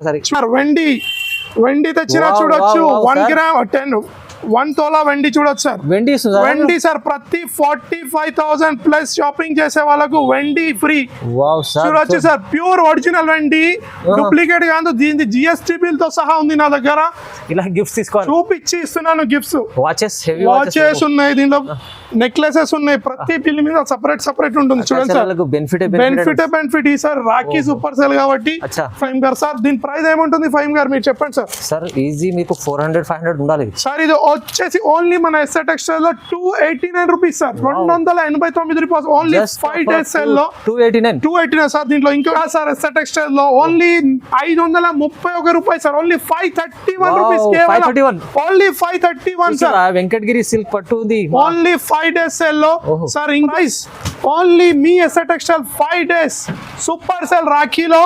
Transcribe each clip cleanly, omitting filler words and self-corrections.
Sir వెండి తెచ్చినా చూడొచ్చు 1 గ్రామ్ 1 తోలా వెండి చూడొచ్చు సార్. వెండి సార్ ప్రతి 45,000 ప్లస్ షాపింగ్ చేసే వాళ్ళకు వెండి ఫ్రీ చూడొచ్చు సార్. ప్యూర్ ఒరిజినల్ వెండి, డూప్లికేట్ కాదు. దీని జిఎస్టీ బిల్ తో సహా ఉంది నా దగ్గర. ఇలా గిఫ్ట్స్ తీసుకోవాలి, చూపించి ఇస్తున్నాను గిఫ్ట్స్. వాచెస్ ఉన్నాయి, దీనిలో నెక్లెసెస్ ఉన్నాయి. ప్రతి బిల్ మీద సపరేట్ ఉంటుంది చూడండి సార్. బెనిఫిట్ ఈ సార్ రాఖీ సూపర్ సేల్ కాబట్టి ఫైమ్ గారు. సార్ దీని ప్రైస్ ఏముంటుంది ఫైమ్ గారు మీరు చెప్పండి సార్. సార్ ఈజీ మీకు 400-500 ఉండాలి సార్. ఇది వచ్చేసి ఓన్లీ మన ఎస్ఆర్ టెక్స్టైల్ లో 289 రూపీస్ సార్. 289 రూపాయలు ఓన్లీ 5 days సేల్ లో 289 సార్. దీంట్లో ఇంకా సార్ ఎస్ఆర్ టెక్స్టైల్ లో ఓన్లీ 531 రూపాయలు సార్. ఓన్లీ 531 రూపీస్ కేవలం. Only 531 sir. వెంకటగిరి సిల్క్ పట్టు ఉంది ఓన్లీ 5 days సేల్ లో సార్. ప్రైస్ ఓన్లీ మీ SR textile 5 days super sale రాఖీలో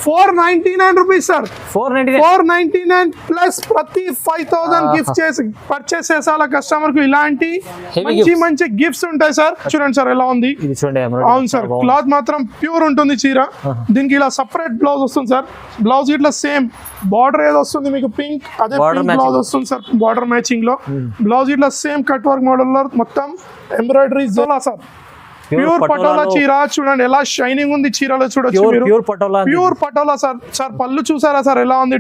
499 రూపీస్ సార్. 499 ప్లస్ ప్రతి 5,000 గిఫ్ట్ చేసి పర్చేస్ చేసే వాళ్ళ కస్టమర్ కు ఇలాంటి మంచి గిఫ్ట్స్ ఉంటాయి సార్. చూడండి సార్ ఎలా ఉంది. అవును సార్, క్లాత్ మాత్రం ప్యూర్ ఉంటుంది చీర. దీనికి ఇలా సపరేట్ బ్లౌజ్ వస్తుంది సార్. బ్లౌజ్ ఇట్లా సేమ్ బార్డర్ ఏదో వస్తుంది మీకు పింక్, అదే పింక్ బ్లౌజ్ వస్తుంది సార్. బార్డర్ మ్యాచింగ్ లో బ్లౌజ్ ఇట్లా సేమ్ కట్ వర్క్ మోడల్ లో మొత్తం ఎంబ్రాయిడరీ జోలా సార్. ప్యూర్ పటోలా చీర చూడండి ఎలా షైనింగ్ ఉంది చీరలో చూడొచ్చు మీరు. Pure patola sir. సార్ పళ్ళు చూసారా సార్ ఎలా ఉంది.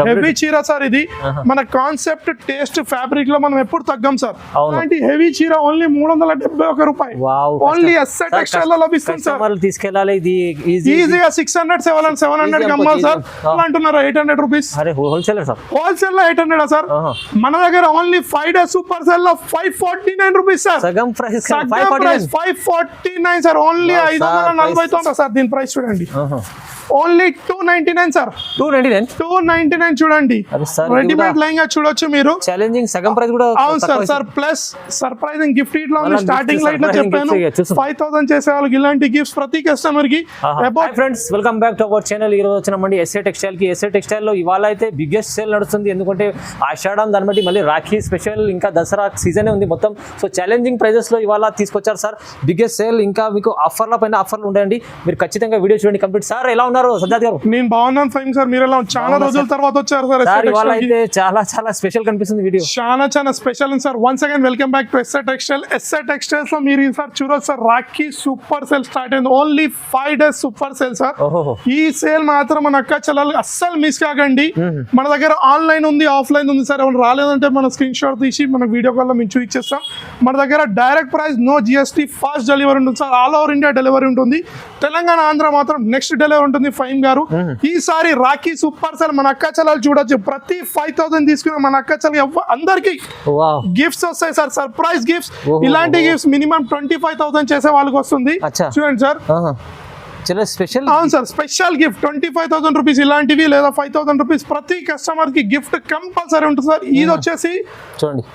హెవీ చీర సార్. ఇది మన కాన్సెప్ట్ టేస్ట్ ఫ్యాబ్రిక్ లో మనం ఎప్పుడు తగ్గం సార్. అలాంటి హెవీ చీర ఓన్లీ 371 రూపాయలు ఓన్లీ ఎస్ఆర్ టెక్స్టైల్ లో లభిస్తుంది సార్. తీసుకెళ్ళాలి ఈజీగా 600-700 అమ్మాలి సార్. అంటున్నారు 800 రూపీస్ హోల్సేల్ లో 800 సార్. మన దగ్గర ఓన్లీ 5 days సూపర్ సేల్ లో 549 రూపీస్ సార్. సగం ప్రైస్ 549 సార్. Only 549 sir. దీని ప్రైస్ చూడండి ఓన్లీ 299 సార్. 299 చూడండి. రెడీమేడ్ లైంగా చూడొచ్చు మీరు. ఛాలెంజింగ్ సగం ప్రైస్ కూడా. అవును sir. Sir plus surprising gift ఇట్లా ఉంది. స్టార్టింగ్ లైట్ లో చెప్పాను 5,000 చేసే వాళ్ళకి ఇలాంటి గిఫ్ట్స్ ప్రతి కస్టమర్ కి. Friends welcome back to our channel. ఈ రోజు వచ్చినామండి ఎస్ఆర్ టెక్స్టైల్ కి. ఎస్ఆర్ టెక్స్టైల్ లో ఇవాళ అయితే బిగ్గెస్ట్ సేల్ నడుస్తుంది. ఎందుకంటే ఆషాఢం, దాన్ని బట్టి మళ్ళీ రాఖీ స్పెషల్, ఇంకా దసరా సీజన్ ఉంది మొత్తం. సో ఛాలెంజింగ్ ప్రైజెస్ లో ఇవాళ తీసుకొచ్చారు సార్ బిగ్గెస్ట్ సేల్. ఇంకా మీకు ఆఫర్ల పైన ఆఫర్లు ఉంటాయండి. మీరు ఖచ్చితంగా వీడియో చూడండి కంప్లీట్. సార్ ఎలా ఉన్నారు సజ్జాద్ గారు? నేను బాగున్నాను ఫైన్ సార్. మీరు ఎలా? చాలా రోజుల తర్వాత వచ్చారు సార్. ఇవాళ అయితే చాలా స్పెషల్ కనిపిస్తుంది వీడియో. చాలా special sir. Once again welcome back to SR textile. SR textiles లో మీరు ఈసారి చూడొచ్చు sir Rakhi super sale start అయింది. Only 5 days super sale sir. ఈ సేల్ మాత్రం మన అక్క చెల్లెలు అస్సలు మిస్ కాకండి. మన దగ్గర ఆన్లైన్ ఉంది, ఆఫ్లైన్ ఉంది సార్. ఎవరు రాలేదంటే మన స్క్రీన్ షాట్ తీసి మన వీడియో కాల్ లో మేము చూపించేస్తాం. మన దగ్గర direct price, no GST, fast delivery ఉంటుంది sir. All over India delivery ఉంటుంది. తెలంగాణ, ఆంధ్ర మాత్రం నెక్స్ట్ డెలివరీ ఉంటుంది. ఫైమ్ గారు ఈసారి రాఖీ సూపర్ సేల్ మన అక్క చెల్లెలు చూడొచ్చు. ప్రతి 5,000 తీసుకున్న మన అక్క చెల్లెలు అందరికి గిఫ్ట్స్ వస్తాయి సార్. Surprise gifts. ఇలాంటి గిఫ్ట్స్ మినిమం 25,000 చేసే వాళ్ళకి వస్తుంది. చూడండి సార్ స్పెషల్. అవును సార్, స్పెషల్ గిఫ్ట్ 25,000 రూపీస్ ఇలాంటివి లేదా 5,000 రూపీస్ ప్రతి కస్టమర్ కి గిఫ్ట్ కంపల్సరీ ఉంటుంది సార్. ఇది వచ్చేసి చూడండి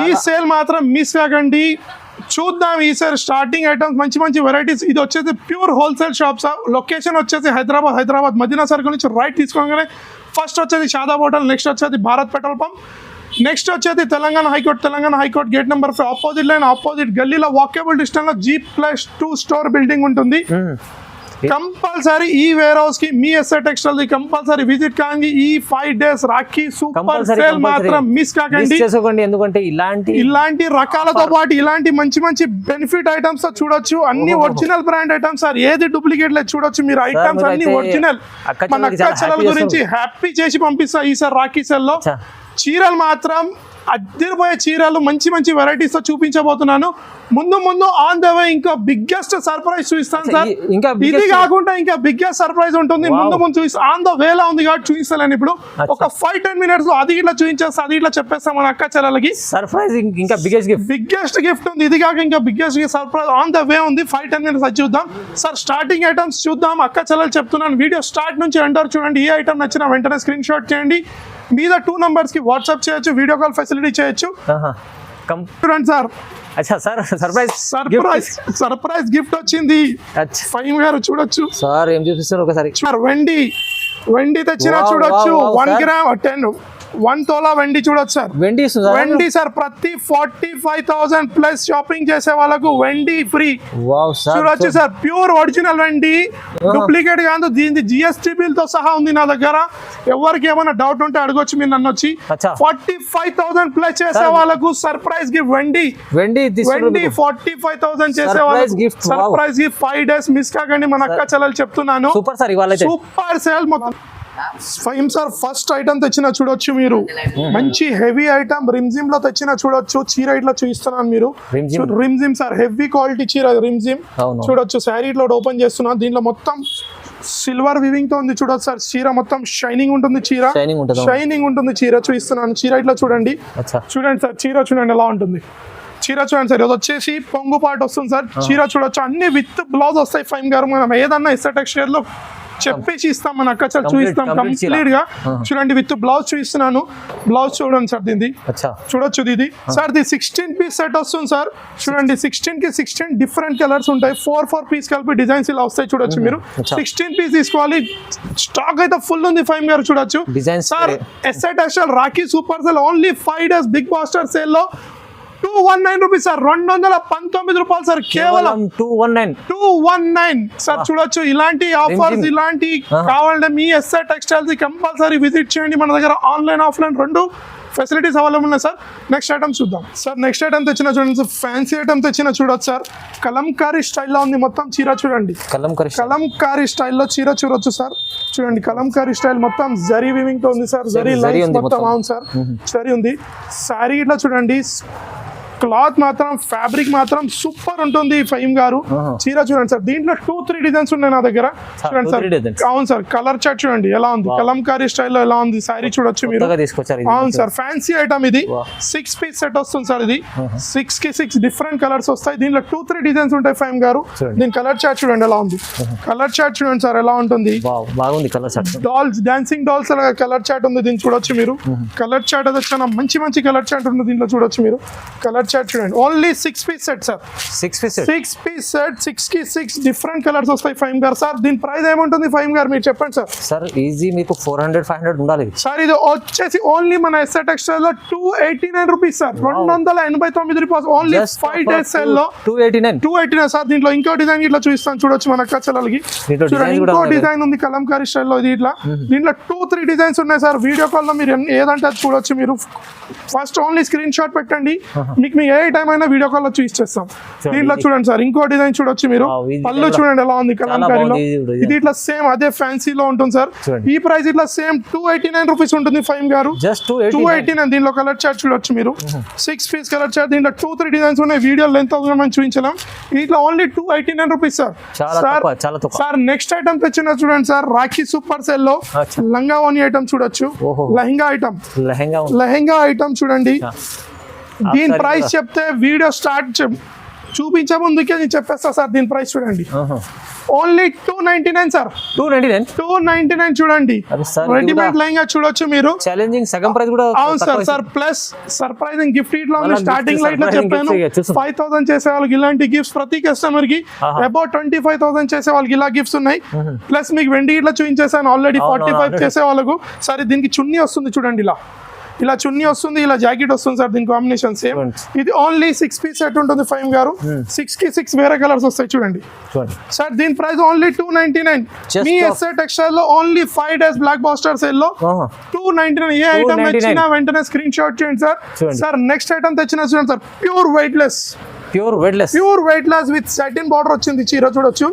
ఈ సేల్ మాత్రం మిస్ కాకండి. చూద్దాం ఈసారి స్టార్టింగ్ ఐటమ్స్ మంచి వెరైటీస్. ఇది వచ్చేసి pure wholesale shop sir. Location వచ్చేసి హైదరాబాద్ మదీనా సర్కిల్ నుంచి రైట్ తీసుకోగానే ఫస్ట్ వచ్చేది షాదాబ్ హోటల్, నెక్స్ట్ వచ్చేది భారత్ పెట్రోల్ పంప్, నెక్స్ట్ వచ్చేది Telangana high court gate number 5 opposite line, opposite గల్లీలో వాకేబుల్ డిస్టెన్స్ లో G+2 స్టోర్ బిల్డింగ్ ఉంటుంది. కంపల్సరీ ఈ వేర్ హౌస్ కి మీ ఎస్ఆర్ టెక్స్టైల్ కంపల్సరీ విజిట్ కాండి. ఈ 5 days రాఖీ సూపర్ సేల్ మాత్రం మిస్ కాకండి. ఎందుకంటే ఇలాంటి రకాలతో పాటు ఇలాంటి మంచి బెనిఫిట్ ఐటమ్స్ చూడొచ్చు. అన్ని ఒరిజినల్ బ్రాండ్ ఐటమ్స్ సార్. ఏది డూప్లికేట్ లేదు చూడొచ్చు మీరు. ఐటమ్స్ అన్ని ఒరిజినల్. మన అక్క చెల్లెల గురించి హ్యాపీ చేసి పంపిస్తా ఈసారి రాఖీ సేల్ లో. చీరలు మాత్రం అద్దరిపోయే చీరలు మంచి వెరైటీస్ తో చూపించబోతున్నాను. ముందు ఆన్ ద వే ఇంకా బిగ్గెస్ట్ సర్ప్రైజ్ చూపిస్తాను సార్. ఇది కాకుండా ఇంకా బిగ్గెస్ట్ సర్ప్రైజ్ ఉంటుంది. ముందు చూపిస్తా. ఆన్ ద వేలా ఉంది కాబట్టి చూపిస్తాను. ఇప్పుడు ఒక 5-10 minutes లో అది ఇట్లా చూపించేస్తా, అది ఇట్లా చెప్పేస్తాం మన అక్క చెల్లెలకి. సర్ప్రైజ్ ఇంకా బిగ్గెస్ట్ గిఫ్ట్ ఉంది. ఇది కాక ఇంకా biggest surprise on the way ఉంది. 5-10 minutes అది చూద్దాం సార్. స్టార్టింగ్ ఐటమ్స్ చూద్దాం. అక్క చెల్లెలు చెప్తున్నాను, వీడియో స్టార్ట్ నుంచి ఎంటర్ చూడండి. ఏ ఐటమ్ నచ్చినా వెంటనే స్క్రీన్ షాట్ చేయండి. మీద 2 numbers కి వాట్సాప్ చేయొచ్చు, వీడియో కాల్ ఫెసిలిటీ చేయొచ్చు. చూడండి సార్. సర్ప్రైజ్ గిఫ్ట్ వచ్చింది. ఫైమ్ గారు చూడొచ్చు సార్. ఏం చూపిస్తారు ఒకసారి. వెండి తెచ్చినా చూడొచ్చు 1 గ్రామ్ 1 తోలా వెండి చూడొచ్చు సార్. వెండి వెండి సార్ ప్రతి 45,000 ప్లస్ షాపింగ్ చేసే వాళ్ళకు వెండి ఫ్రీ చూడొచ్చు సార్. ప్యూర్ ఒరిజినల్ వెండి, డూప్లికేట్ కాదు. దీని GST బిల్ తో సహా ఉంది నా దగ్గర. ఎవరికి ఏమైనా డౌట్ ఉంటే అడగొచ్చు మీరు నన్ను వచ్చి. 45,000 ప్లస్ చేసే వాళ్ళకు సర్ప్రైజ్ గిఫ్ట్ వెండి 45,000 చేసే వాళ్ళకు సర్ప్రైజ్ గిఫ్ట్ 5 days మిస్ కాకండి. మన అక్క చెల్లెలు చెప్తున్నాను. సూపర్ సార్, ఇవాళ సూపర్ సేల్ మొత్తం. ఫైమ్ సార్ ఫస్ట్ ఐటమ్ తెచ్చిన చూడొచ్చు మీరు. మంచి హెవీ ఐటమ్ రిమ్జిమ్ లో తెచ్చిన చూడొచ్చు. చీర ఇట్లా చూపిస్తున్నాను మీరు. రిమ్జిమ్ సార్ హెవీ క్వాలిటీ చీర రిమ్జిమ్ చూడొచ్చు. శారీ ఇట్లా ఓపెన్ చేస్తున్నాను. దీంట్లో మొత్తం సిల్వర్ వివింగ్ తో ఉంది చూడొచ్చు సార్. చీర మొత్తం షైనింగ్ ఉంటుంది. చీర షైనింగ్ ఉంటుంది. చీర చూపిస్తున్నాను. చీర ఇట్లా చూడండి. చూడండి సార్ చీర చూడండి ఎలా ఉంటుంది. చీర చూడండి సార్. ఇది వచ్చేసి పొంగు పాటు వస్తుంది సార్. చీర చూడొచ్చు. అన్ని విత్ బ్లౌజ్ వస్తాయి ఫైమ్ గారు. మనం ఏదన్నా ఎస్ఆర్ టెక్స్టైల్ లో చెప్పేసి ఇస్తాం. మన అక్క చూపిస్తాం కంప్లీట్ గా. చూడండి విత్ బ్లౌజ్ చూపిస్తున్నాను. బ్లౌజ్ చూడండి సార్. దీన్ని చూడొచ్చు. ఇది సార్ ది 16 పీస్ సెట్ వస్తుంది సార్. చూడండి 16 కి 16 డిఫరెంట్ కలర్స్ ఉంటాయి. 4 పీస్ కలిపి డిజైన్స్ ఇలా వస్తాయి చూడొచ్చు మీరు. 16 పీస్ తీసుకోవాలి. స్టాక్ అయితే ఫుల్ ఉంది ఫైమ్ గారు చూడొచ్చు. Sir SR textile Rakhi super sale only 5 days big buster sale లో 219 రూపీస్ సార్. 219 రూపాయలు సార్. కేవలం 219 సార్. చూడొచ్చు. ఇలాంటి ఆఫర్స్ ఇలాంటి కావాలంటే మీ ఎస్ఆర్ టెక్స్టైల్స్ కంపల్సరీ విజిట్ చేయండి. మన దగ్గర ఆన్లైన్ ఆఫ్లైన్ రెండు ఫెసిలిటీస్ అవైలబుల్ ఉన్నాయి సార్. నెక్స్ట్ ఐటమ్ చూద్దాం సార్. నెక్స్ట్ ఐటమ్ తెచ్చిన చూడండి సార్. ఫ్యాన్సీ ఐటమ్ తెచ్చిన చూడొచ్చు సార్. కలంకారీ స్టైల్లో ఉంది మొత్తం చీర చూడండి. కలంకారీ స్టైల్లో చీర చూడొచ్చు సార్. చూడండి కలంకారీ స్టైల్ మొత్తం జరీ వివింగ్ తో ఉంది సార్. జరీ లైన్స్ మొత్తం అవును సార్. జరీ ఉంది. శారీ ఇట్లా చూడండి. క్లాత్ మాత్రం ఫ్యాబ్రిక్ మాత్రం సూపర్ ఉంటుంది ఫైమ్ గారు. చీర చూడండి సార్. దీంట్లో 2-3 డిజైన్స్ ఉన్నాయి నా దగ్గర. చూడండి సార్. అవును సార్. కలర్ చార్ట్ చూడండి ఎలా ఉంది. కలంకారీ స్టైల్లో ఎలా ఉంది. శారీ చూడొచ్చు మీరు. అవును సార్. ఫ్యాన్సీ ఐటమ్ ఇది. 6 పీస్ సెట్ వస్తుంది సార్. ఇది 6 కి 6 డిఫరెంట్ కలర్స్ వస్తాయి. దీంట్లో 2-3 డిజైన్స్ ఉంటాయి ఫైమ్ గారు. దీని కలర్ చార్ట్ చూడండి ఎలా ఉంది. కలర్ చార్ట్ చూడండి సార్ ఎలా ఉంటుంది. డాల్స్ డాన్సింగ్ డాల్స్ లాగా కలర్ చార్ట్ ఉంది. దీన్ని చూడొచ్చు మీరు. కలర్ చార్ట్ అయితే చాలా మంచి కలర్ చార్ట్ ఉంది. దీంట్లో చూడొచ్చు మీరు. కలర్ చార్ట్ చూడండి. Only 6 piece set sir. 6 piece set 6 కి 6 డిఫరెంట్ కలర్స్ వస్తాయి ఫైమ్ గారు. సార్ దీని ప్రైస్ ఏముంటుంది ఫైమ్ గారు మీరు చెప్పండి సార్. సార్ ఈజీ మీకు 400-500 ఉండాలి సార్. ఇది వచ్చేసి ఓన్లీ మన ఎస్ఆర్ టెక్స్టైల్ లో 289 రూపీస్ సార్. 289 రూపాయలు ఓన్లీ 5 days సేల్ లో 289 సార్. దీంట్లో ఇంకో డిజైన్ ఇట్లా చూపిస్తాను చూడొచ్చు మన అక్క చెల్లెలకి. చూడండి ఇంకో డిజైన్ ఉంది కలంకారీ స్టైల్ లో. ఇది ఇట్లా దీంట్లో 2-3 డిజైన్స్ ఉన్నాయి సార్. వీడియో కాల్ లో మీరు ఏదంటే అది చూడొచ్చు మీరు. ఫస్ట్ ఓన్లీ స్క్రీన్ షాట్ పెట్టండి. మీకు ఏ టైం అయినా వీడియో కాల్ లో చూపిస్తాం. దీంట్లో చూడండి సార్. ఇంకో డిజైన్ చూడొచ్చు మీరు. పళ్ళు చూడండి ఎలా ఉంది కలంకారీలో. ఇది ఇట్లా సేమ్ అదే ఫ్యాన్సీలో ఉంటుంది సార్. ఈ ప్రైస్ ఇట్లా సేమ్ 289 రూపీస్ ఉంటుంది ఫైమ్ గారు. 289. దీంట్లో కలర్ చార్ట్ చూడొచ్చు మీరు. 6 పీస్ కలర్ చార్ట్. దీంట్లో 2-3 డిజైన్స్ ఉన్నాయి. వీడియో లెంత్ అవుతుంది మనం చూపించలేం. ఇట్లా only 289 rupees sir. Sir next item తెచ్చిన చూడండి సార్. రాఖీ సూపర్ సేల్ లో లంగా ఓని ఐటమ్ చూడొచ్చు. లెహంగా ఐటమ్ చూడండి. దీని ప్రైస్ చెప్తే వీడియో స్టార్ట్ చూపించే ముందుకే నేను చెప్పేస్తా సార్. దీని ప్రైస్ చూడండి. Only 299 sir. 299 చూడండి. రెడీమేడ్ లెహంగా చూడొచ్చు మీరు. ఛాలెంజింగ్ సగం ప్రైస్ కూడా. అవును sir. Sir plus surprising gift ఇట్లా ఉంది. స్టార్టింగ్ లైట్ లో చెప్పాను 5,000 చేసే వాళ్ళకి ఇలాంటి గిఫ్ట్స్. ప్రతి కస్టమర్ కి అబౌట్ 25,000 చేసే వాళ్ళకి ఇలా గిఫ్ట్స్ ఉన్నాయి. ప్లస్ మీకు వెండి ఇట్లా చూపించేసాను ఆల్రెడీ. 45 చేసే వాళ్ళకు. సరే దీనికి చున్నీ వస్తుంది చూడండి. ఇలా చున్నీ వస్తుంది. ఇలా జాకెట్ వస్తుంది సార్. దీని కాంబినేషన్ సేమ్. ఇది ఓన్లీ 6 పీస్ సెట్ ఉంటుంది ఫైమ్ గారు. 6 కి 6 వేరే కలర్స్ వస్తాయి చూడండి సార్. దీని ప్రైస్ ఓన్లీ 299. మీ ఎస్ఆర్ టెక్స్టైల్ లో only 5 days block buster sale లో 299. ఏ ఐటమ్ తెచ్చినా వెంటనే స్క్రీన్ షాట్ చేయండి సార్. సార్ నెక్స్ట్ ఐటమ్ తెచ్చినా చూడండి sir. Pure weightless with satin border వచ్చింది చీర చూడొచ్చు.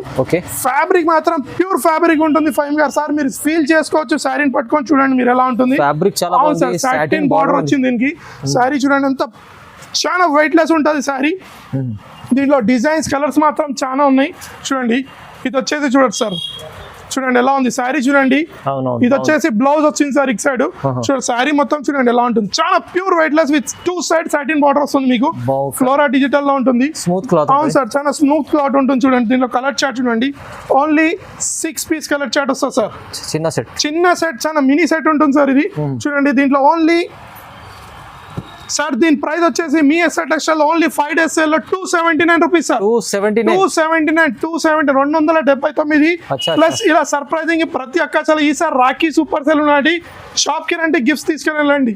ఫ్యాబ్రిక్ మాత్రం ప్యూర్ ఫ్యాబ్రిక్ ఉంటుంది ఫైమ్ గారు. సార్ మీరు ఫీల్ చేసుకోవచ్చు. శారీని పట్టుకొని చూడండి మీరు ఎలా ఉంటుంది. ఫ్యాబ్రిక్ చాలా బాగుంది. సాటిన్ బార్డర్ వచ్చింది దీనికి. శారీ చూడండి ఎంత చాలా వెయిట్ లెస్ ఉంటుంది శారీ. దీంట్లో డిజైన్స్ కలర్స్ మాత్రం చాలా ఉన్నాయి చూడండి. ఇది వచ్చేసి చూడొచ్చు సార్. చూడండి ఎలా ఉంది శారీ చూడండి. ఇది వచ్చేసి బ్లౌజ్ వచ్చింది సార్. ఇక్ సైడ్ చూడండి శారీ మొత్తం చూడండి ఎలా ఉంటుంది. చాలా pure weightless with 2 sides satin border వస్తుంది మీకు. ఫ్లోరా డిజిటల్ లో ఉంటుంది. Smooth cloth. అవును సార్. చాలా స్మూత్ క్లాత్ ఉంటుంది చూడండి. దీంట్లో కలర్ చార్ట్ చూడండి. ఓన్లీ 6 పీస్ కలర్ చార్ట్ వస్తుంది సార్. చిన్న సెట్ చాలా మినీ సెట్ ఉంటుంది సార్. ఇది చూడండి. దీంట్లో ఓన్లీ సార్ దీని ప్రైస్ వచ్చేసి మీ SR textile only 5 days sale లో 279 రూపీస్ సార్. 270 279 ప్లస్ ఇలా సర్ప్రైజింగ్ ప్రతి అక్క ఈసారి రాఖీ సూపర్ సేల్ ఉన్నది. షాప్ కి రండి, గిఫ్ట్స్ తీసుకుని వెళ్ళండి.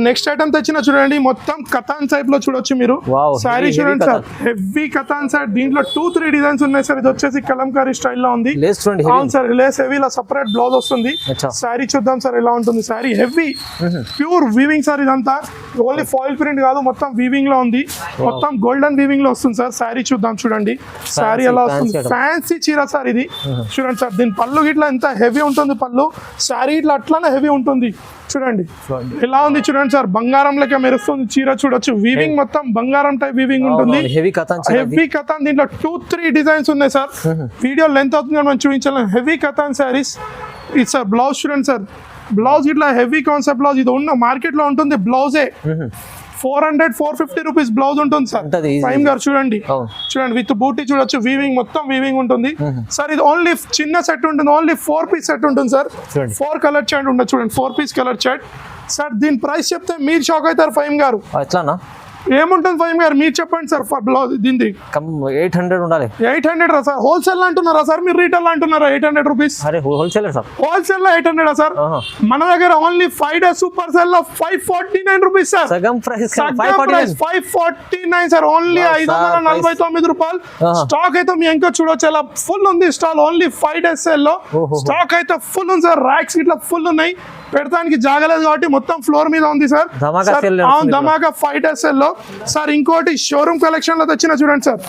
నెక్స్ట్ ఐటమ్ తెచ్చిన చూడండి, మొత్తం కథాన్ టైప్ లో చూడొచ్చు మీరు. సారీ చూడండి సార్, హెవీ కథాన్ సార్. దీంట్లో 2-3 డిజైన్స్ ఉన్నాయి సార్. ఇది వచ్చేసి కలంకారీ స్టైల్ లో ఉంది. అవును సార్, లేస్ హెవీ ఇలా సపరేట్ బ్లౌజ్ వస్తుంది. సారీ చూద్దాం సార్ ఎలా ఉంటుంది. Sorry heavy pure weaving sir. ఇదంతా ఓన్లీ ఫాయిల్ ప్రింట్ కాదు, మొత్తం వీవింగ్ లో ఉంది. మొత్తం గోల్డెన్ వీవింగ్ లో వస్తుంది సార్. సారీ చూద్దాం చూడండి, సారీ ఎలా వస్తుంది. ఫ్యాన్సీ చీర సార్ ఇది. చూడండి సార్, దీని పళ్ళు గిట్లా ఎంత హెవీ ఉంటుంది. పళ్ళు సారీ ఇట్లా అట్లానే హెవీ ఉంటుంది. చూడండి ఎలా ఉంది చూడండి సార్, బంగారం లెక్క మెరుస్తుంది చీర. చూడొచ్చు వీవింగ్ మొత్తం బంగారం టైప్ వీవింగ్ ఉంటుంది. హెవీ కథాన్. దీంట్లో 2-3 డిజైన్స్ ఉన్నాయి సార్. వీడియో లెంత్ అవుతుంది మనం చూపించాలి. హెవీ కథాన్ శారీస్ ఇది సార్. బ్లౌజ్ చూడండి సార్, బ్లౌజ్ ఇట్లా హెవీ కాన్సెప్ట్ బ్లౌజ్. ఇది ఉన్న మార్కెట్ లో ఉంటుంది బ్లౌజే. 400-450 రూపీస్ బ్లౌజ్ ఉంటుంది సార్. ప్రైమ్ గారు చూడండి విత్ బూటీ చూడొచ్చు. వీవింగ్ మొత్తం వీవింగ్ ఉంటుంది సార్. ఇది ఓన్లీ చిన్న సెట్ ఉంటుంది, ఓన్లీ 4 piece సెట్ ఉంటుంది సార్. 4 కలర్ చార్ట్ ఉంటుంది చూడండి, 4 piece కలర్ చార్ట్ సార్. దీని ప్రైస్ చెప్తే మీరు షాక్ అవుతారు ఫైమ్ గారు. ఎట్లానా ఏముంటుంది ఫైమ్ గారు మీరు చెప్పండి సార్. బ్లౌజ్ దీనికి 800 ఉండాలి. 800 రా సార్? హోల్సేల్ అంటున్నారా సార్ మీరు, రీటైల్ అంటున్నారా? 800 రూపీస్. Wholesale sir. హోల్సేల్ లో 800 సార్. మన దగ్గర ఓన్లీ 5 days సూపర్ సేల్ లో 549 రూపీస్ సార్. సగం ప్రైస్ 549 సార్. ఓన్లీ 549 రూపాయలు. స్టాక్ అయితే మీ ఇంకా చూడొచ్చు ఎలా ఫుల్ ఉంది స్టాల్. ఓన్లీ 5 days సేల్ లో స్టాక్ అయితే ఫుల్ ఉంది సార్. ర్యాక్స్ ఇట్లా ఫుల్ ఉన్నాయి, పెడతానికి జాగలేదు కాబట్టి మొత్తం ఫ్లోర్ మీద ఉంది సార్. ధమాకా 5 days సేల్ లో సార్. ఇంకోటి షోరూమ్ కలెక్షన్ లో తెచ్చిన చూడండి సార్.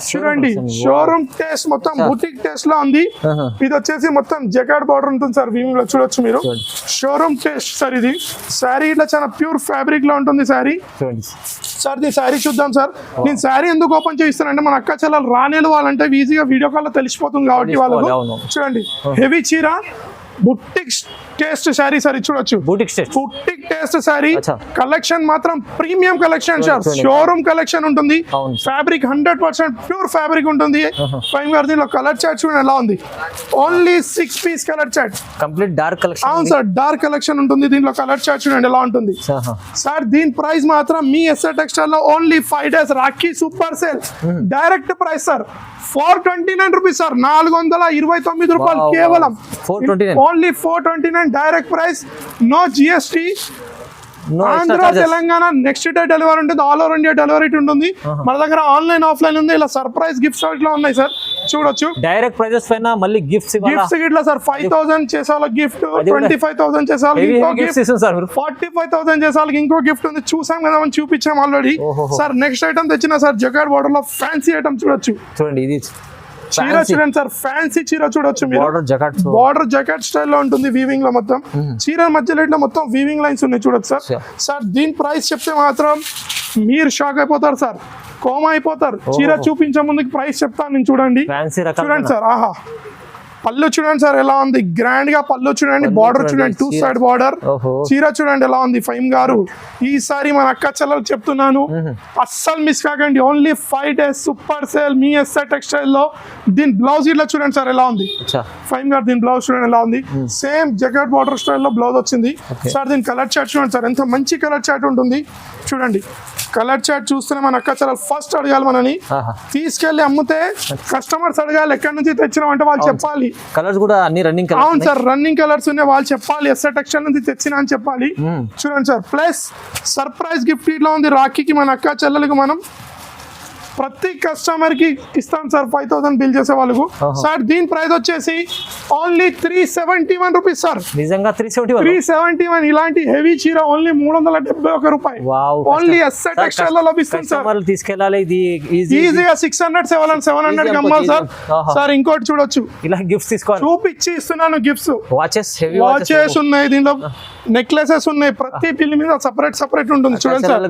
చూడండి షోరూమ్ టేస్ట్ మొత్తం బుటిక్ టేస్ట్ లో ఉంది. ఇది వచ్చేసి మొత్తం జకార్డ్ బార్డర్ ఉంటుంది సార్. వీవింగ్ లో చూడొచ్చు మీరు. షోరూమ్ టేస్ట్ సార్ ఇది. శారీ ఇట్లా చాలా ప్యూర్ ఫ్యాబ్రిక్ లో ఉంటుంది శారీ సార్. దీని శారీ చూద్దాం సార్. నేను శారీ ఎందుకు ఓపెన్ చేయిస్తానంటే మన అక్క చెల్లెలు రానేలు వాళ్ళంటే ఈజీగా వీడియో కాల్ లో తెలిసిపోతుంది కాబట్టి వాళ్ళకు. చూడండి హెవీ చీర, బుటిక్ టేస్ట్ శారీ సార్. చూడొచ్చు బుటిక్ టేస్ట్ శారీ. కలెక్షన్ మాత్రం premium collection sir. Showroom collection ఉంటుంది. ఫ్యాబ్రిక్ 100% ప్యూర్ ఫ్యాబ్రిక్ ఉంటుంది. ఫైవ్ గారు దీనిలో కలర్ చార్ట్ చూడండి ఎలా ఉంది. Only 6 piece colour chart, complete dark collection. అవును సార్, డార్క్ కలెక్షన్ ఉంటుంది. దీనిలో కలర్ చార్ట్ చూడండి ఎలా ఉంటుంది సార్. దీని ప్రైస్ మాత్రం మీ ఎస్ఆర్ టెక్స్టైల్ లో only 5 days Rakhi super sale direct price sir 429 rupees sir. 429 రూపాయలు కేవలం. Only 429 direct price, no GST. Andhra Telangana next day delivery ఉంటుంది. ఆల్ ఓవర్ ఇండియా డెలివరీ ఉంటుంది. మన దగ్గర ఆన్లైన్ ఆఫ్లైన్ ఉంది. ఇలా సర్ప్రైజ్ గిఫ్ట్స్ ఇట్లా ఉన్నాయి సార్. చూడొచ్చు డైరెక్ట్ ప్రైజెస్ పైన మళ్ళీ గిఫ్ట్స్ ఇట్లా సార్. 5,000 చేసే వాళ్ళకి గిఫ్ట్, 25,000 చేసే వాళ్ళకి ఇంకో గిఫ్ట్, 45,000 చేసే వాళ్ళకి ఇంకో గిఫ్ట్ ఉంది. చూసాం కదా మనం, చూపించాం ఆల్రెడీ సార్. నెక్స్ట్ ఐటమ్ తెచ్చిన సార్ జకార్డ్ బార్డర్ లో ఫ్యాన్సీ ఐటమ్ చూడొచ్చు. చూడండి ఇది చీర చూడండి సార్. ఫ్యాన్సీ చీర చూడొచ్చు మీరు. బార్డర్ జకార్డ్ స్టైల్ లో ఉంటుంది. వీవింగ్ లో మొత్తం చీర మధ్యలో ఇట్లా మొత్తం వీవింగ్ లైన్స్ ఉన్నాయి చూడొచ్చు సార్. సార్ దీని ప్రైస్ చెప్తే మాత్రం మీరు షాక్ అయిపోతారు సార్, కోమా అయిపోతారు. చీర చూపించే ముందుకు ప్రైస్ చెప్తాను నేను. చూడండి చూడండి సార్. ఆహా, పళ్ళు చూడండి సార్ ఎలా ఉంది. గ్రాండ్ గా పళ్ళు చూడండి. బార్డర్ చూడండి, 2 side బార్డర్. చీర చూడండి ఎలా ఉంది. ఫైమ్ గారు ఈసారి మన అక్క చెల్లెలు చెప్తున్నాను, అస్సలు మిస్ కాకండి. ఓన్లీ 5 days సూపర్ సేల్ మీ ఎస్ఆర్ టెక్స్టైల్ లో. దీని బ్లౌజ్ ఇట్లా చూడండి సార్ ఎలా ఉంది. ఫైమ్ గారు దీని బ్లౌజ్ చూడండి ఎలా ఉంది. సేమ్ జకార్డ్ బార్డర్ స్టైల్ లో బ్లౌజ్ వచ్చింది సార్. దీని కలర్ చార్ట్ చూడండి సార్, ఎంత మంచి కలర్ చార్ట్ ఉంటుంది. చూడండి కలర్ చార్ట్ చూస్తేనే మన అక్క చెల్లెలు ఫస్ట్ అడగాలి మనని. తీసుకెళ్లి అమ్మితే కస్టమర్స్ అడగాలి ఎక్కడి నుంచి తెచ్చినాం అంటే వాళ్ళు చెప్పాలి. కలర్స్ కూడా అన్ని రన్నింగ్. అవును సార్, రన్నింగ్ కలర్స్ ఉన్నాయి. వాళ్ళు చెప్పాలి ఎస్ఆర్ టెక్స్టైల్ నుంచి తెచ్చినా అని చెప్పాలి. చూడండి సార్. ప్లస్ సర్ప్రైజ్ గిఫ్ట్ ఇట్లా ఉంది. రాఖీకి మన అక్క చెల్లెలకు మనం ప్రతి కస్టమర్ కి ఇస్తాం సార్ 5,000 బిల్ చేసే వాళ్ళకు సార్. దీని ప్రైస్ వచ్చేసి ఓన్లీ 371 రూపీస్ సార్. నిజంగా 371. ఇలాంటి హెవీ చీర ఓన్లీ 371 రూపాయలు. ఓన్లీ ఎస్ఆర్ టెక్స్టైల్ లో లభిస్తుంది సార్. తీసుకెళ్ళాలి ఇది ఈజీగా 600-700 అమ్మాలి సార్. సార్ ఇంకోటి చూడొచ్చు, ఇలా గిఫ్ట్స్ తీసుకోవాలి. చూపించి ఇస్తున్నాను గిఫ్ట్స్. వాచెస్ ఉన్నాయి, దీనిలో నెక్లెసెస్ ఉన్నాయి. ప్రతి బిల్ మీద సపరేట్ ఉంటుంది. చూడండి సార్,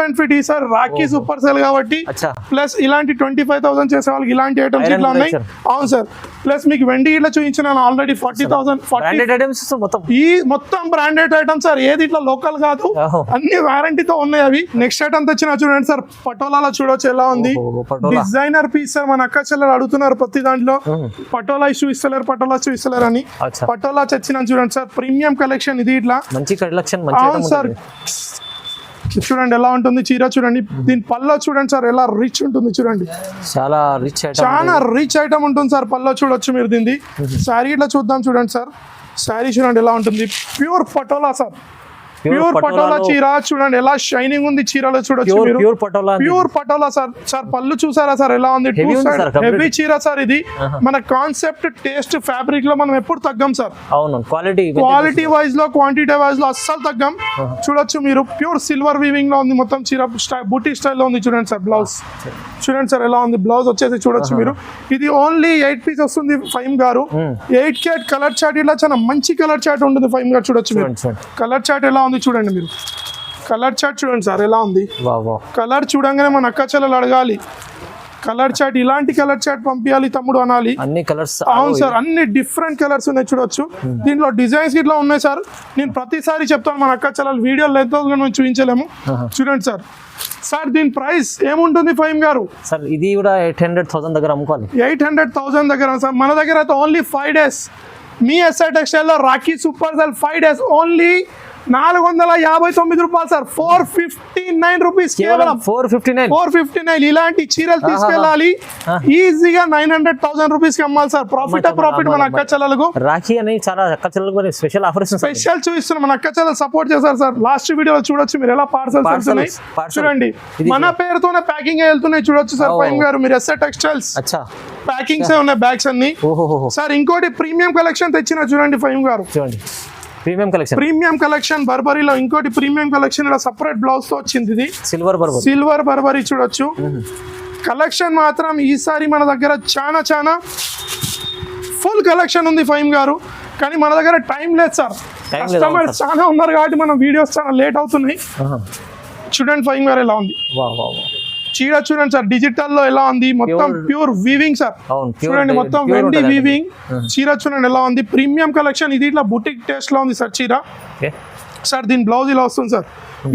బెనిఫిట్ ఈ సార్ రాఖీ సూపర్ సేల్ కాబట్టి. ప్లస్ ఇలాంటి 25,000 చేసే వాళ్ళకి ఇలాంటి ఐటమ్స్ ఇట్లా ఉన్నాయి. అవును సార్. ప్లస్ మీకు వెండి ఇట్లా చూపించినాను ఆల్రెడీ 40,000. ఈ మొత్తం బ్రాండెడ్ ఐటమ్స్ సార్. ఏది ఇట్లా లోకల్ కాదు, అన్ని వారంటీతో ఉన్నాయి అవి. నెక్స్ట్ ఐటమ్ తెచ్చిన చూడండి సార్. పటోలాలో చూడొచ్చు ఎలా ఉంది. Designer piece sir. మన అక్క చెల్లెలు అడుగుతున్నారు ప్రతి దాంట్లో పటోలా ఇష్యూ ఇస్తలేరు అని. పటోలా తెచ్చిన చూడండి సార్. ప్రీమియం కలెక్షన్ కలెక్షన్ ఇది ఇట్లా మంచి కలెక్షన్ అవును సార్ చూడండి ఎలా ఉంటుంది చీర చూడండి దీని పల్లో చూడండి సార్ ఎలా రిచ్ ఉంటుంది చూడండి చాలా రిచ్ ఐటమ్ ఉంటుంది సార్ పల్లో చూడొచ్చు మీరు దీన్ని శారీ ఇట్లా చూద్దాం చూడండి సార్ శారీ చూడండి ఎలా ఉంటుంది pure patola sir pure patola చీర చూడండి ఎలా షైనింగ్ ఉంది చీరలో చూడొచ్చు మీరు ప్యూర్ పటోలా సార్ సార్ పళ్ళు చూసారా సార్ ఎలా ఉంది హెవీ చీర సార్ ఇది మన కాన్సెప్ట్ టేస్ట్ ఫ్యాబ్రిక్ లో మనం ఎప్పుడు తగ్గం సార్ అవును క్వాలిటీ వైజ్ లో క్వాంటిటీ వైజ్ లో అస్సలు తగ్గం చూడొచ్చు మీరు ప్యూర్ సిల్వర్ వీవింగ్ లో ఉంది మొత్తం చీర బూటీ స్టైల్ లో ఉంది చూడండి సార్ బ్లౌజ్ చూడండి సార్ ఎలా ఉంది బ్లౌజ్ వచ్చేసి చూడొచ్చు మీరు ఇది ఓన్లీ 8 పీస్ వస్తుంది ఫైమ్ గారు 8 కేట్ కలర్ చార్ట్ ఇలా చాలా మంచి కలర్ చార్ట్ ఉంటుంది ఫైమ్ గారు చూడొచ్చు మీరు కలర్ చార్ట్ ఎలా ఉంది చూడండి మీరు కలర్ చార్ట్ చూడండి సార్ ఎలా ఉంది కలర్ చూడంగానే మన అక్క చెల్లెలు అడగాలి కలర్ చార్ట్ ఇలాంటి కలర్ చార్ట్ పంపించాలి తమ్ముడు అనాలి అన్ని కలర్స్ అవును సార్ అన్ని డిఫరెంట్ కలర్స్ ఉన్నాయి చూడొచ్చు దీంట్లో డిజైన్స్ ఇట్లా ఉన్నాయి సార్ నేను ప్రతిసారి చెప్తాను మన అక్క చెల్లెలు వీడియో లెంత్ మనం చూపించలేము చూడండి సార్ సార్ దీని ప్రైస్ ఏముంటుంది ఫైమ్ గారు సార్ ఇది కూడా 800,000 దగ్గర అమ్ముకోవాలి 800,000 దగ్గర సార్ మన దగ్గర అయితే ఓన్లీ 5 days మీ ఎస్ఐ టెక్స్టైల్ లో Rakhi super cell 5 days only 459 రూపాయలు సార్ 459 రూపీస్ కేవలం 459 ఇలాంటి చీరలు తీసుకెళ్ళాలి ఈజీగా 900,000 రూపీస్ కి అమ్మాలి సార్ ప్రాఫిట్ మన అక్క చెల్లెలకు రాఖీ అని చాలా అక్క చెల్లెలకు స్పెషల్ ఆఫర్స్ స్పెషల్ చూపిస్తున్నాం మన అక్క చెల్లెలు సపోర్ట్ చేశారు సార్ లాస్ట్ వీడియోలో చూడొచ్చు మీరు ఎలా పార్సల్స్ వెళ్తున్నాయి చూడండి మన పేరుతోనే ప్యాకింగ్ వెళ్తున్నాయి చూడొచ్చు సార్ ఫైమ్ గారు మీరు ఎస్ఐ టెక్స్టైల్స్ ప్యాకింగ్స్ ఉన్నాయి బ్యాగ్స్ అన్ని సార్ ఇంకోటి ప్రీమియం కలెక్షన్ తెచ్చిన చూడండి ఫైమ్ గారు చూడండి ప్రీమియం కలెక్షన్ బర్బరీలో ఇంకోటి ప్రీమియం కలెక్షన్ ఇలా సెపరేట్ బ్లౌజ్ తో వచ్చింది ఇది సిల్వర్ బర్బరీ చూడొచ్చు కలెక్షన్ మాత్రం ఈసారి మన దగ్గర చాలా ఫుల్ కలెక్షన్ ఉంది ఫైమ్ గారు కానీ మన దగ్గర టైం లేదు సార్ కస్టమర్స్ చాలా ఉన్నారు కాబట్టి మన వీడియోస్ చాలా లేట్ అవుతున్నాయి చూడండి ఫైమ్ గారు ఎలా ఉంది చీర చూడండి సార్ డిజిటల్ లో ఎలా ఉంది మొత్తం ప్యూర్ వీవింగ్ సార్ చూడండి మొత్తం వెండి వీవింగ్ చీర చూడండి ఎలా ఉంది ప్రీమియం కలెక్షన్ ఇది ఇట్లా బుటిక్ టేస్ట్ లో ఉంది సార్ చీర సార్ దీని బ్లౌజ్ ఇలా వస్తుంది సార్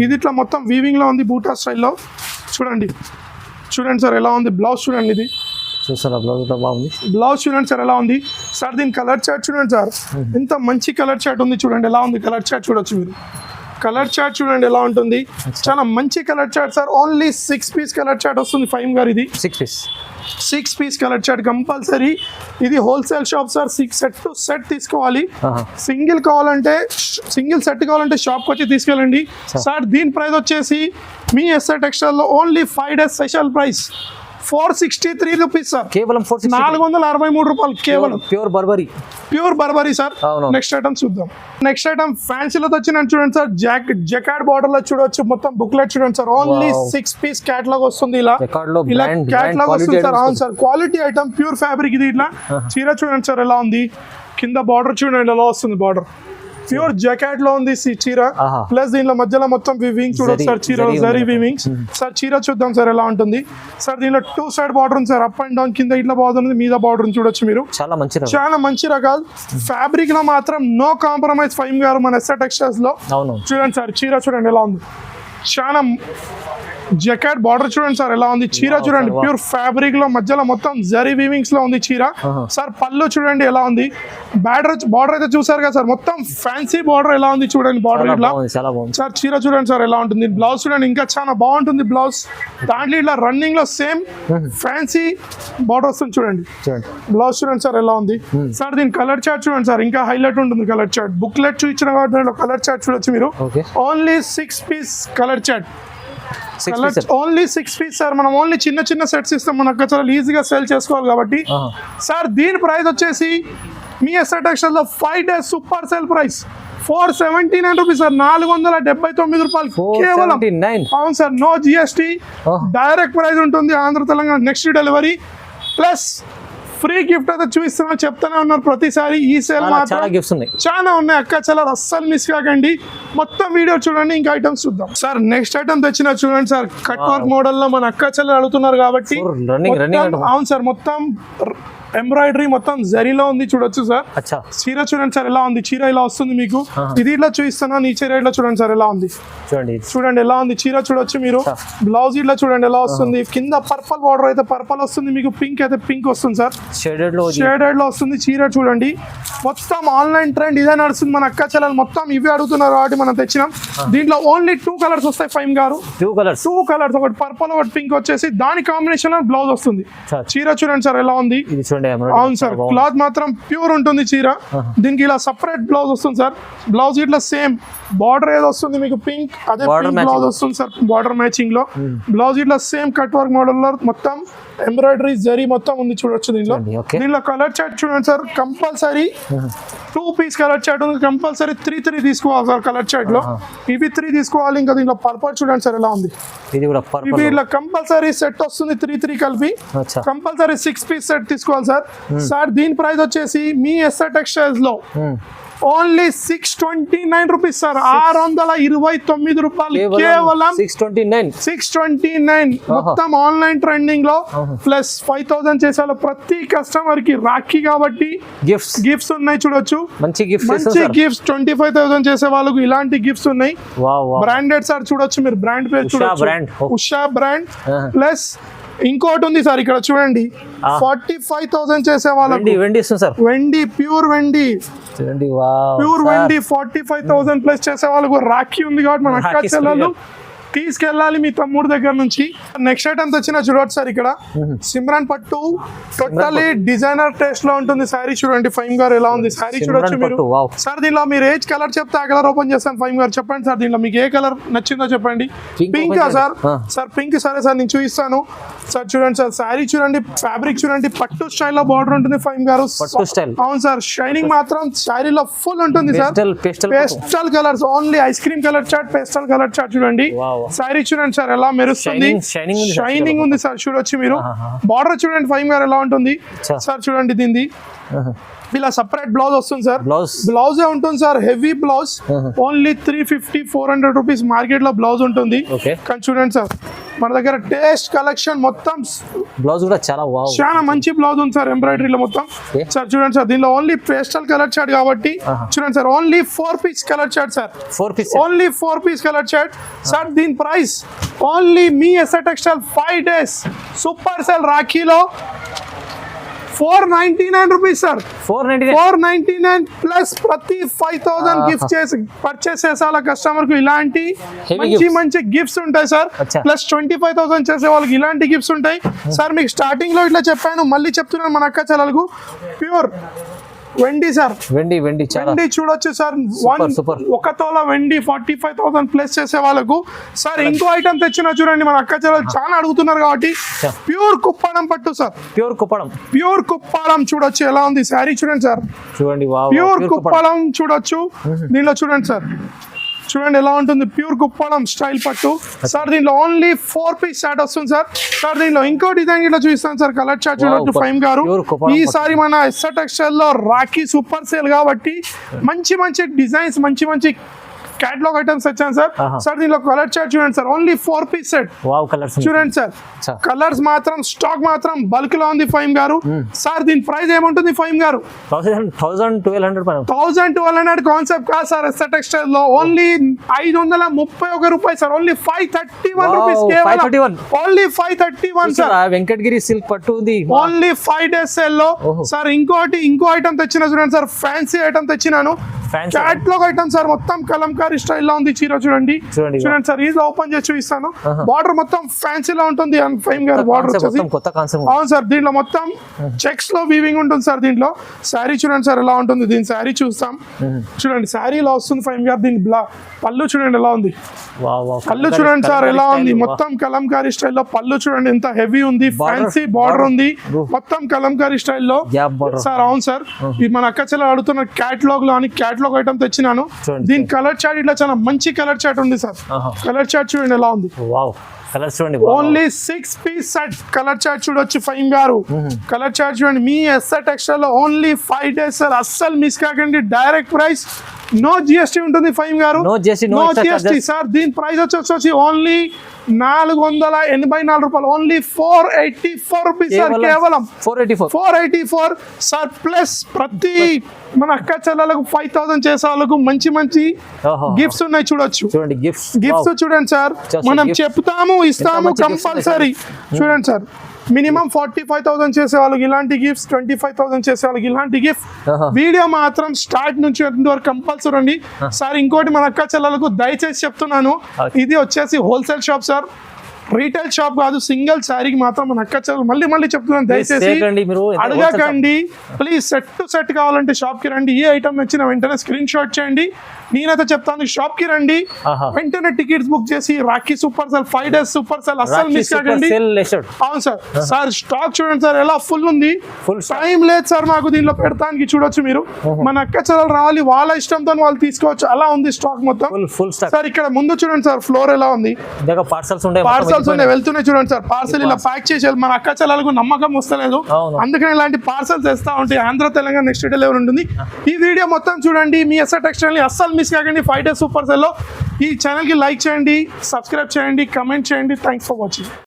ఇది ఇట్లా మొత్తం వీవింగ్ లో ఉంది బూటా స్టైల్లో చూడండి సార్ ఎలా ఉంది బ్లౌజ్ చూడండి ఇది బ్లౌజ్ చూడండి సార్ ఎలా ఉంది సార్ దీని కలర్ చార్ట్ చూడండి సార్ ఎంత మంచి కలర్ చార్ట్ ఉంది చూడండి ఎలా ఉంది కలర్ చార్ట్ చూడొచ్చు మీరు కలర్ చార్ట్ చూడండి ఎలా ఉంటుంది చాలా మంచి colour chart sir only 6 piece colour chart వస్తుంది ఫైమ్ గారు ఇది 6 పీస్ కలర్ చార్ట్ కంపల్సరీ ఇది wholesale shop sir 6 set to set తీసుకోవాలి సింగిల్ సెట్ కావాలంటే షాప్కి వచ్చి తీసుకెళ్ళండి సార్ దీని ప్రైస్ వచ్చేసి మీ ఎస్ఐ టెక్స్టైల్ లో only 5 days special price 463 rupees sir కేవలం 463 రూపాయలు కేవలం pure Burberry sir next item చూద్దాం నెక్స్ట్ ఐటమ్ ఫ్యాన్సీలో వచ్చిన చూడండి సార్ జకార్డ్ బార్డర్ లో చూడొచ్చు మొత్తం బుక్లెట్ చూడండి సార్ ఓన్లీ 6 పీస్ క్యాటలాగ్ వస్తుంది ఇలా క్యాటలాగ్ వస్తుంది సార్ అవును sir quality item pure fabric ఇది ఇట్లా చీర చూడండి సార్ ఎలా ఉంది కింద బార్డర్ చూడండి ఎలా వస్తుంది బార్డర్ ప్యూర్ జాకెట్ లో ఉంది చీర ప్లస్ దీనిలో మధ్యలో మొత్తం వివింగ్ చూడొచ్చు సార్ చీర జరీ వివింగ్ సార్ చీర చూద్దాం సార్ ఎలా ఉంటుంది సార్ దీనిలో 2 సైడ్ బార్డర్ ఉంది సార్ అప్ అండ్ డౌన్ కింద ఇట్లా బార్డర్ ఉంది మీద బార్డర్ చూడొచ్చు మీరు చాలా మంచి రకాలు ఫ్యాబ్రిక్ లో మాత్రం నో కాంప్రమైజ్ ఫైమ్ గారు మన ఎస్ఆర్ టెక్స్టైల్స్ లో చూడండి సార్ చీర చూడండి ఎలా ఉంది చాలా జకాట్ బార్డర్ చూడండి సార్ ఎలా ఉంది చీర చూడండి ప్యూర్ ఫ్యాబ్రిక్ లో మధ్యలో మొత్తం జరీ వీవింగ్స్ లో ఉంది చీర సార్ పళ్ళు చూడండి ఎలా ఉంది బార్డర్ అయితే చూసారు కదా సార్ మొత్తం ఫ్యాన్సీ బార్డర్ ఎలా ఉంది చూడండి బార్డర్ ఇట్లా సార్ చీర చూడండి సార్ ఎలా ఉంటుంది బ్లౌజ్ చూడండి ఇంకా చాలా బాగుంటుంది బ్లౌజ్ దాంట్లో ఇట్లా రన్నింగ్ లో సేమ్ ఫ్యాన్సీ బార్డర్ వస్తుంది చూడండి బ్లౌజ్ చూడండి సార్ ఎలా ఉంది సార్ దీని కలర్ చార్ట్ చూడండి సార్ ఇంకా హైలైట్ ఉంటుంది కలర్ చార్ట్ బుక్లెట్ చూపించిన కాబట్టి కలర్ చార్ట్ చూడొచ్చు మీరు only 6 piece colour chart only 6 piece sir మనం ఓన్లీ చిన్న సెట్స్ ఇస్తాం మనకు చాలా ఈజీగా సేల్ చేసుకోవాలి కాబట్టి సార్ దీని ప్రైస్ వచ్చేసి మీ ఎస్ఆర్ టెక్స్టైల్ లో 5 days super sale price 479 rupees sir 479 రూపాయలు కేవలం అవును sir no GST direct price ఉంటుంది Andhra Telangana next delivery plus free gift అయితే చూపిస్తున్నా చెప్తానే ఉన్నారు ప్రతిసారి ఈ సేల్ మాత్రం చాలా ఉన్నాయి అక్క చాలా అస్సలు మిస్ కాకండి మొత్తం వీడియో చూడండి ఇంకా ఐటమ్స్ చూద్దాం సార్ నెక్స్ట్ ఐటమ్ తెచ్చిన చూడండి సార్ కట్ వర్క్ మోడల్ లో మన అక్క చెల్లెలు అడుగుతున్నారు కాబట్టి అవును సార్ మొత్తం ఎంబ్రాయిడరీ మొత్తం జరీలో ఉంది చూడొచ్చు సార్. అచ్చా చీర చూడండి సార్ ఎలా ఉంది, చీర ఇలా వస్తుంది మీకు. ఇది ఇట్లా చూపిస్తున్నాను, ఈ చీర ఇట్లా చూడండి సార్ ఎలా ఉంది, చూడండి ఎలా ఉంది చీర చూడొచ్చు మీరు. బ్లౌజ్ ఇట్లా చూడండి ఎలా వస్తుంది, కింద పర్పల్ బార్డర్ అయితే పర్పల్ వస్తుంది మీకు, పింక్ అయితే పింక్ వస్తుంది సార్, షేడెడ్ లో వస్తుంది చీర చూడండి. మొత్తం ఆన్లైన్ ట్రెండ్ ఇదే నడుస్తుంది, మన అక్క చెల్లెలు మొత్తం ఇవి అడుగుతున్నారు కాబట్టి మనం తెచ్చినాం. దీంట్లో ఓన్లీ 2 కలర్స్ వస్తాయి ఫైమ్ గారు, 2 కలర్స్, ఒకటి పర్పల్ ఒకటి పింక్ వచ్చేసి దాని కాంబినేషన్ లో బ్లౌజ్ వస్తుంది. చీర చూడండి సార్ ఎలా ఉంది. అవును సార్, క్లాత్ మాత్రం ప్యూర్ ఉంటుంది చీర. దీనికి ఇలా సపరేట్ బ్లౌజ్ వస్తుంది సార్. బ్లౌజ్ ఇట్లా సేమ్ బార్డర్ ఏదో వస్తుంది మీకు పింక్, అదే పింక్ బ్లౌజ్ వస్తుంది సార్ బార్డర్ మ్యాచింగ్ లో. బ్లౌజ్ ఇట్లా సేమ్ కట్ వర్క్ మోడల్ లో మొత్తం ఎంబ్రాయిడరీ జరీ మొత్తం ఉంది చూడొచ్చు. దీనిలో కలర్ చార్ట్ చూడండి sir, compulsory 2 piece colour chart ఉంది, కంపల్సరీ 3 తీసుకోవాలి సార్ కలర్ చార్ట్ లో. ఇవి 3 తీసుకోవాలి. ఇంకా దీనిలో పర్పల్ చూడండి సార్ ఎలా ఉంది, ఇవి ఇట్లా కంపల్సరీ సెట్ వస్తుంది 3 కలిపి, కంపల్సరీ 6 పీస్ సెట్ తీసుకోవాలి సార్. సార్ దీని ప్రైస్ వచ్చేసి మీ ఎస్ఆర్ టెక్స్టైల్స్ లో ఓన్లీ 629 రూపీస్ సార్, 629 రూపాయలు కేవలం 629. మొత్తం ఆన్లైన్ ట్రెండింగ్ లో ప్లస్ 5000 చేసే ప్రతి కస్టమర్ కి రాఖీ కాబట్టి గిఫ్ట్స్ ఉన్నాయి చూడొచ్చు. మంచి గిఫ్ట్స్ 25,000 చేసే వాళ్ళకు ఇలాంటి గిఫ్ట్స్ ఉన్నాయి. బ్రాండెడ్ సార్ చూడొచ్చు మీరు, బ్రాండ్ పేరు చూడొచ్చు, ఉషా బ్రాండ్. ప్లస్ ఇంకోటి ఉంది సార్ ఇక్కడ చూడండి, 45,000 చేసే వాళ్ళకి వెండి ప్యూర్ వెండి 45,000 ప్లస్ చేసే వాళ్ళకు రాఖీ ఉంది కాబట్టి మన అక్క చెల్లెలు తీసుకెళ్ళాలి మీ తమ్ముడు దగ్గర నుంచి. నెక్స్ట్ ఐటమ్ వచ్చిన చూడవచ్చు సార్, ఇక్కడ సిమ్రాన్ పట్టు టోటలీ డిజైనర్ టేస్ట్ లో ఉంటుంది శారీ చూడండి. ఫైమ్ గారు ఎలా ఉంది శారీ చూడొచ్చు మీరు. సార్ దీనిలో మీరు ఏజ్ కలర్ చెప్తే ఆ కలర్ ఓపెన్ చేస్తాను. ఫైమ్ గారు చెప్పండి సార్, దీనిలో మీకు ఏ కలర్ నచ్చిందో చెప్పండి. పింక్ సార్, సార్ పింక్ సరే సార్ నేను చూపిస్తాను సార్. చూడండి సార్ శారీ చూడండి, ఫ్యాబ్రిక్ చూడండి, పట్టు స్టైల్ లో బార్డర్ ఉంటుంది ఫైమ్ గారు. అవును సార్, షైనింగ్ మాత్రం శారీలో ఫుల్ ఉంటుంది sir. Pastel colours only, ice cream colour chart, pastel colour chart చూడండి. శారీ చూడండి సార్ ఎలా మెరుస్తుంది, షైనింగ్ ఉంది సార్ చూడొచ్చు మీరు. బార్డర్ చూడండి ఫైమ్ గారు ఎలా ఉంటుంది సార్. చూడండి దీనిది ఇలా సపరేట్ బ్లౌజ్ వస్తుంది సార్, బ్లౌజ్ ఉంటుంది sir, heavy blouse. Only 350-400 rupees market లో బ్లౌజ్ ఉంటుంది. కానీ చూడండి సార్ మన దగ్గర టేస్ట్ కలెక్షన్ మొత్తం బ్లౌజ్ కూడా చాలా మంచి బ్లౌజ్ ఉంది సార్ ఎంబ్రాయిడరీలో మొత్తం. సార్ చూడండి సార్ దీనిలో ఓన్లీ పేస్టల్ కలర్ చార్ట్ కాబట్టి చూడండి sir, only 4 piece colour chart sir, only 4 piece colour chart sir. దీని ప్రైస్ ఓన్లీ మీ SR textile 5 days super sale రాఖీలో 499 రూపీస్ సార్. 499 ప్లస్ ప్రతి 5000 గిఫ్ట్ చేసి పర్చేస్ చేసే వాళ్ళ కస్టమర్ కు ఇలాంటి మంచి గిఫ్ట్స్ ఉంటాయి సార్. ప్లస్ 25,000 చేసే వాళ్ళకి ఇలాంటి గిఫ్ట్స్ ఉంటాయి సార్. మీకు స్టార్టింగ్ లో ఇట్లా చెప్పాను, మళ్ళీ చెప్తున్నాను మన అక్క చెల్లెలకు ప్యూర్ వెండి సార్, వెండి చూడొచ్చు సార్. 1 తోల వెండి 45,000 ప్లస్ చేసే వాళ్ళకు సార్. ఇంకో ఐటమ్ తెచ్చినా చూడండి, మన అక్క చెల్లెలు చాలా అడుగుతున్నారు కాబట్టి ప్యూర్ కుప్పడం పట్టు సార్, ప్యూర్ కుప్పడం చూడొచ్చు ఎలా ఉంది శారీ చూడండి సార్. ప్యూర్ కుప్పడం చూడొచ్చు దీనిలో చూడండి సార్, చూడండి ఎలా ఉంటుంది ప్యూర్ కుప్పడం స్టైల్ పట్టు సార్. దీనిలో ఓన్లీ 4 పీస్ చార్ట్ వస్తుంది సార్. సార్ దీనిలో ఇంకో డిజైన్ ఇట్లా చూపిస్తాను సార్, కలర్ చార్ట్ చూడొచ్చు ఫైమ్ గారు. ఈసారి మన ఎస్ఆర్ టెక్స్టైల్ లో రాఖీ సూపర్ సేల్ కాబట్టి మంచి డిజైన్స్, మంచి క్యాటలాగ్ ఐటమ్స్ వచ్చాను సార్. సార్ దీనిలో కలర్ చార్ట్ చూడండి సార్, ఓన్లీ 4 పీస్ సెట్ చూడండి సార్. కలర్స్ మాత్రం స్టాక్ మాత్రం బల్క్ లో ఉంది ఫైమ్ గారు. సార్ దీని ప్రైస్ ఏముంటుంది ఫైమ్ గారు? 1200 కాన్సెప్ట్ కాదు సార్. ఎస్ఆర్ టెక్స్టైల్ లో ఓన్లీ 531 రూపాయలు సార్, ఓన్లీ 531 రూపీస్ కేవలం, ఓన్లీ 531 సార్. వెంకటగిరి సిల్క్ పట్టు ఉంది ఓన్లీ 5 డేస్ సేల్ లో సార్. ఇంకో ఐటమ్ తెచ్చిన చూడండి సార్, ఫ్యాన్సీ ఐటమ్ తెచ్చినాను, క్యాటలాగ్ ఐటమ్ సార్. మొత్తం కలంకారీ స్టైల్ లో ఉంది చీర చూడండి సార్. ఇది ఓపెన్ చేసి చూపిస్తాను. బార్డర్ మొత్తం ఫ్యాన్సీలో ఉంటుంది ఫైమ్ గారు, బార్డర్ వచ్చేసి అవును సార్. దీంట్లో మొత్తం చెక్స్ లో వీవింగ్ ఉంటుంది సార్. దీంట్లో శారీ చూడండి సార్ ఎలా ఉంటుంది. దీని శారీ చూస్తాం చూడండి, శారీ ఇలా వస్తుంది ఫైమ్ గారు. దీని పళ్ళు చూడండి ఎలా ఉంది, పళ్ళు చూడండి సార్ ఎలా ఉంది. మొత్తం కలంకారీ స్టైల్లో పళ్ళు చూడండి ఎంత హెవీ ఉంది, ఫ్యాన్సీ బార్డర్ ఉంది మొత్తం కలంకారీ స్టైల్లో సార్. అవును సార్, ఇది మన అక్క చెల్లెలు అడుగుతున్న క్యాటలాగ్ లో అని క్యాటలాగ్ ఐటమ్ తెచ్చినాను. దీని కలర్ చార్ట్ ఇట్లా చాలా మంచి కలర్ చార్ట్ ఉంది సార్. కలర్ చార్ట్ చూడండి ఎలా ఉంది, only 6 piece set colour chart చూడొచ్చు ఫైమ్ గారు. కలర్ చార్ట్ చూడండి మీ ఎస్ఆర్ టెక్స్టైల్ లో ఓన్లీ 5 డేస్ సార్. అస్సలు మిస్ కాకండి. డైరెక్ట్ ప్రైస్ నో జిఎస్టీ ఉంటుంది ఫైమ్ గారు, no GST, no GST sir. దీని ప్రైస్ వచ్చి ఓన్లీ 484 రూపాయలు, ఓన్లీ 484 రూపీస్ సార్, కేవలం 484 సార్. ప్లస్ ప్రతి మన అక్క చెల్లెలకు 5000 చేసే వాళ్ళకు మంచి మంచి గిఫ్ట్స్ ఉన్నాయి, చూడొచ్చు. చూడండి గిఫ్ట్స్ చూడండి సార్, మనం చెప్తాము ఇస్తాము కంపల్సరీ. చూడండి సార్, మినిమం 45,000 చేసే వాళ్ళకి ఇలాంటి గిఫ్ట్స్, 25,000 చేసే వాళ్ళకి ఇలాంటి గిఫ్ట్. వీడియో మాత్రం స్టార్ట్ నుంచి ఎండ్ వరకు కంపల్సరీ అండి సార్. ఇంకోటి మన అక్క చెల్లెలకు దయచేసి చెప్తున్నాను, ఇది వచ్చేసి wholesale shop sir, retail shop కాదు. సింగిల్ శారీకి మాత్రం మన అక్క చెల్లెలు మళ్ళీ చెప్తున్నాను, దయచేసి అడగకండి ప్లీజ్. సెట్ టు సెట్ కావాలంటే షాప్ కి రండి, ఏ ఐటమ్ వచ్చిన వెంటనే స్క్రీన్ షాట్ చేయండి. నేనైతే చెప్తాను షాప్ కి రండి, వెంటనే టికెట్స్ బుక్ చేసి Rakhi super cell 5 days super cell అస్సలు మిస్ కాకండి. అవును సార్. సార్ స్టాక్ చూడండి సార్ ఎలా ఫుల్ ఉంది, టైం లేదు సార్ మాకు దీనిలో పెడతానికి. చూడొచ్చు మీరు, మన అక్క చెల్లెలు రావాలి, వాళ్ళ ఇష్టంతో వాళ్ళు తీసుకోవచ్చు, అలా ఉంది స్టాక్ మొత్తం ఫుల్ సార్. ఇక్కడ ముందు చూడండి సార్, ఫ్లోర్ ఎలా ఉంది, పార్సల్స్ ఉన్నాయి వెళ్తున్నాయి చూడండి సార్. పార్సల్ ఇలా ప్యాక్ చేసి మన అక్క చెల్లెలకు నమ్మకం వస్తలేదు, అందుకని ఇలాంటి పార్సల్స్ తెస్తా ఉంటాయి. ఆంధ్ర తెలంగాణ నెక్స్ట్ డెలివరీ ఉంటుంది. ఈ వీడియో మొత్తం చూడండి, మీ ఎస్ఆర్ టెక్స్టైల్ ని అస్సలు మిస్ కాకండి. 5 days సూపర్ సెల్ లో ఈ ఛానల్ కి లైక్ చేయండి, సబ్స్క్రైబ్ చేయండి, కమెంట్ చేయండి. Thanks for watching.